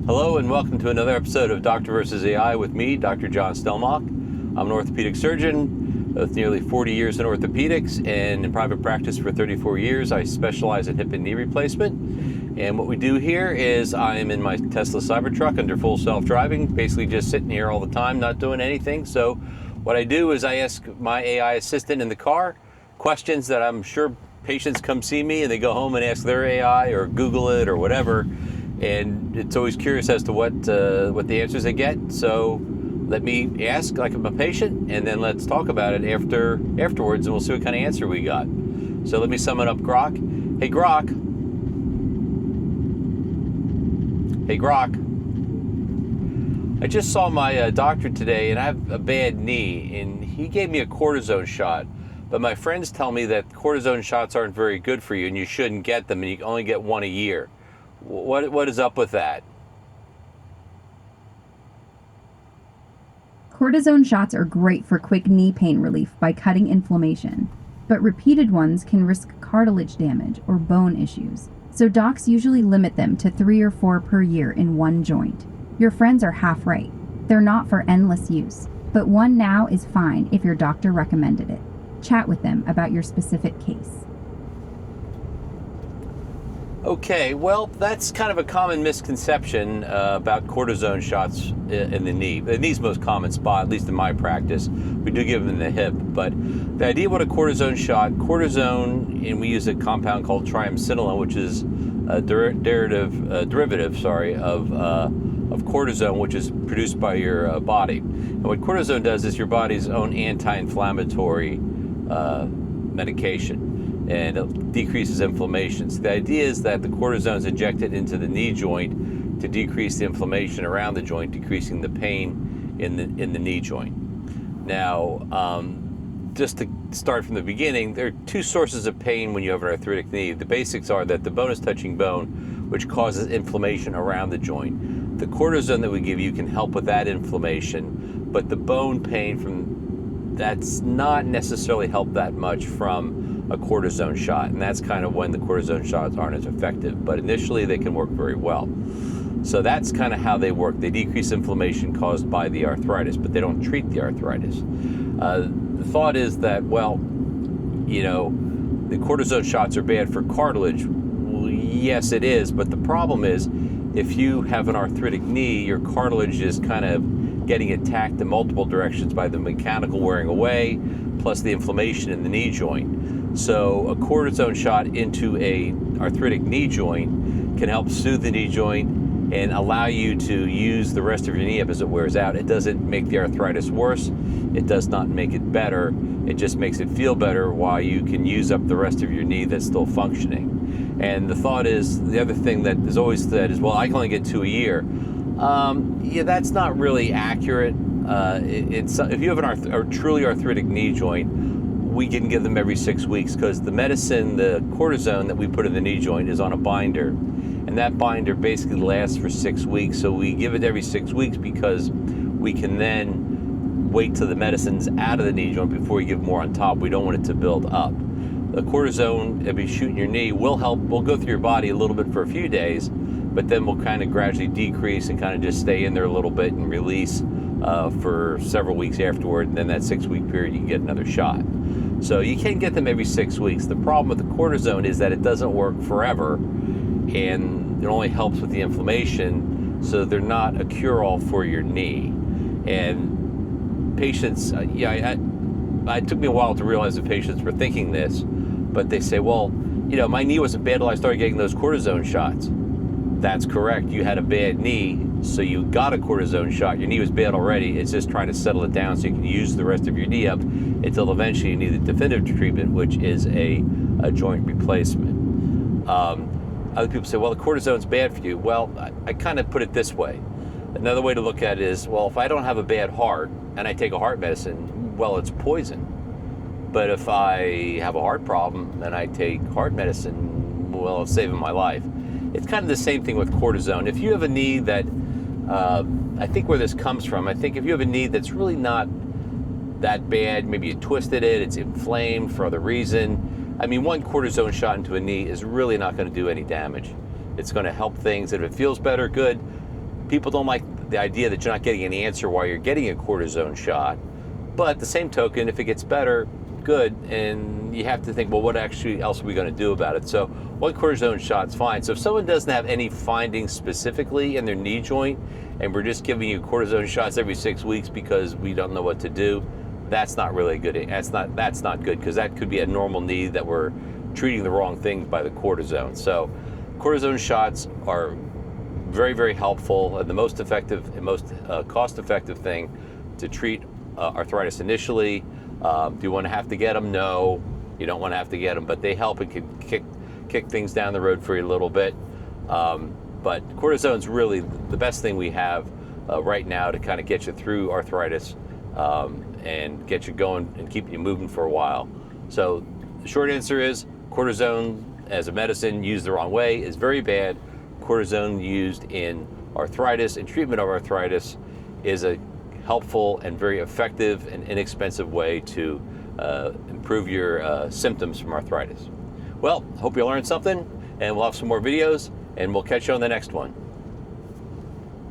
Hello and welcome to another episode of Doctor vs. AI with me, Dr. John Stelmach. I'm an orthopedic surgeon with nearly 40 years in orthopedics, and in private practice for 34 years. I specialize in hip and knee replacement. And what we do here is I am in my Tesla Cybertruck under full self-driving, basically just sitting here all the time, not doing anything. So what I do is I ask my AI assistant in the car questions that I'm sure patients come see me and they go home and ask their AI or Google it or whatever. And it's always curious as to what the answers they get. So let me ask like I'm a patient, and then let's talk about it afterwards, and we'll see what kind of answer we got. So let me summon up Grok. Hey Grok. Hey Grok. I just saw my doctor today, and I have a bad knee, and he gave me a cortisone shot. But my friends tell me that cortisone shots aren't very good for you, and you shouldn't get them, and you only get one a year. What is up with that? Cortisone shots are great for quick knee pain relief by cutting inflammation, but repeated ones can risk cartilage damage or bone issues, so docs usually limit them to 3 or 4 per year in one joint. Your friends are half right. They're not for endless use, but one now is fine if your doctor recommended it. Chat with them about your specific case. Okay, well, that's kind of a common misconception about cortisone shots in the knee. The knee's most common spot, at least in my practice. We do give them in the hip, but the idea what a cortisone shot, cortisone, and we use a compound called triamcinolone, which is a derivative of cortisone, which is produced by your body. And what cortisone does is your body's own anti-inflammatory medication, and it decreases inflammation. So the idea is that the cortisone is injected into the knee joint to decrease the inflammation around the joint, decreasing the pain in the knee joint. Now, just to start from the beginning, there are 2 sources of pain when you have an arthritic knee. The basics are that the bone is touching bone, which causes inflammation around the joint. The cortisone that we give you can help with that inflammation, but the bone pain that's not necessarily helped that much from a cortisone shot, and that's kind of when the cortisone shots aren't as effective, but initially they can work very well. So that's kind of how they work. They decrease inflammation caused by the arthritis, but they don't treat the arthritis. The thought is that, well, the cortisone shots are bad for cartilage. Well, yes, it is, but the problem is if you have an arthritic knee, your cartilage is kind of getting attacked in multiple directions by the mechanical wearing away, plus the inflammation in the knee joint. So a cortisone shot into a arthritic knee joint can help soothe the knee joint and allow you to use the rest of your knee up as it wears out. It doesn't make the arthritis worse. It does not make it better. It just makes it feel better while you can use up the rest of your knee that's still functioning. And the thought is, the other thing that is always said is, well, I can only get 2 a year. Yeah, that's not really accurate. If you have a truly arthritic knee joint, we can give them every 6 weeks, because the medicine, the cortisone that we put in the knee joint is on a binder, and that binder basically lasts for 6 weeks. So we give it every 6 weeks because we can then wait till the medicine's out of the knee joint before we give more on top. We don't want it to build up. The cortisone, if you shoot in your knee, will go through your body a little bit for a few days, but then we'll kind of gradually decrease and kind of just stay in there a little bit and release for several weeks afterward, and then that 6-week period you can get another shot. So you can get them every 6 weeks. The problem with the cortisone is that it doesn't work forever, and it only helps with the inflammation, so they're not a cure-all for your knee. And patients, it took me a while to realize that patients were thinking this, but they say, well, my knee wasn't bad until I started getting those cortisone shots. That's correct. You had a bad knee, so you got a cortisone shot. Your knee was bad already. It's just trying to settle it down so you can use the rest of your knee up until eventually you need the definitive treatment, which is a joint replacement. Other people say, well, the cortisone's bad for you. Well, I kind of put it this way. Another way to look at it is, well, if I don't have a bad heart and I take a heart medicine, well, it's poison. But if I have a heart problem and I take heart medicine, well, it's saving my life. It's kind of the same thing with cortisone. If you have a knee that, I think where this comes from, I think if you have a knee that's really not that bad, maybe you twisted it, it's inflamed for other reason, I mean, one cortisone shot into a knee is really not going to do any damage. It's going to help things, and if it feels better, good. People don't like the idea that you're not getting an answer while you're getting a cortisone shot. But at the same token, if it gets better, good. And you have to think, well, what actually else are we going to do about it? So one cortisone shot's fine. So if someone doesn't have any findings specifically in their knee joint, and we're just giving you cortisone shots every 6 weeks because we don't know what to do, that's not really good. That's not good, because that could be a normal knee that we're treating the wrong things by the cortisone. So cortisone shots are very, very helpful, and the most effective and most cost-effective thing to treat arthritis initially. Do you want to have to get them? No, you don't want to have to get them, but they help and can kick things down the road for you a little bit. But cortisone's really the best thing we have right now to kind of get you through arthritis and get you going and keep you moving for a while. So the short answer is cortisone as a medicine used the wrong way is very bad. Cortisone used in arthritis and treatment of arthritis is a helpful and very effective and inexpensive way to improve your symptoms from arthritis. Well, hope you learned something, and we'll have some more videos, and we'll catch you on the next one.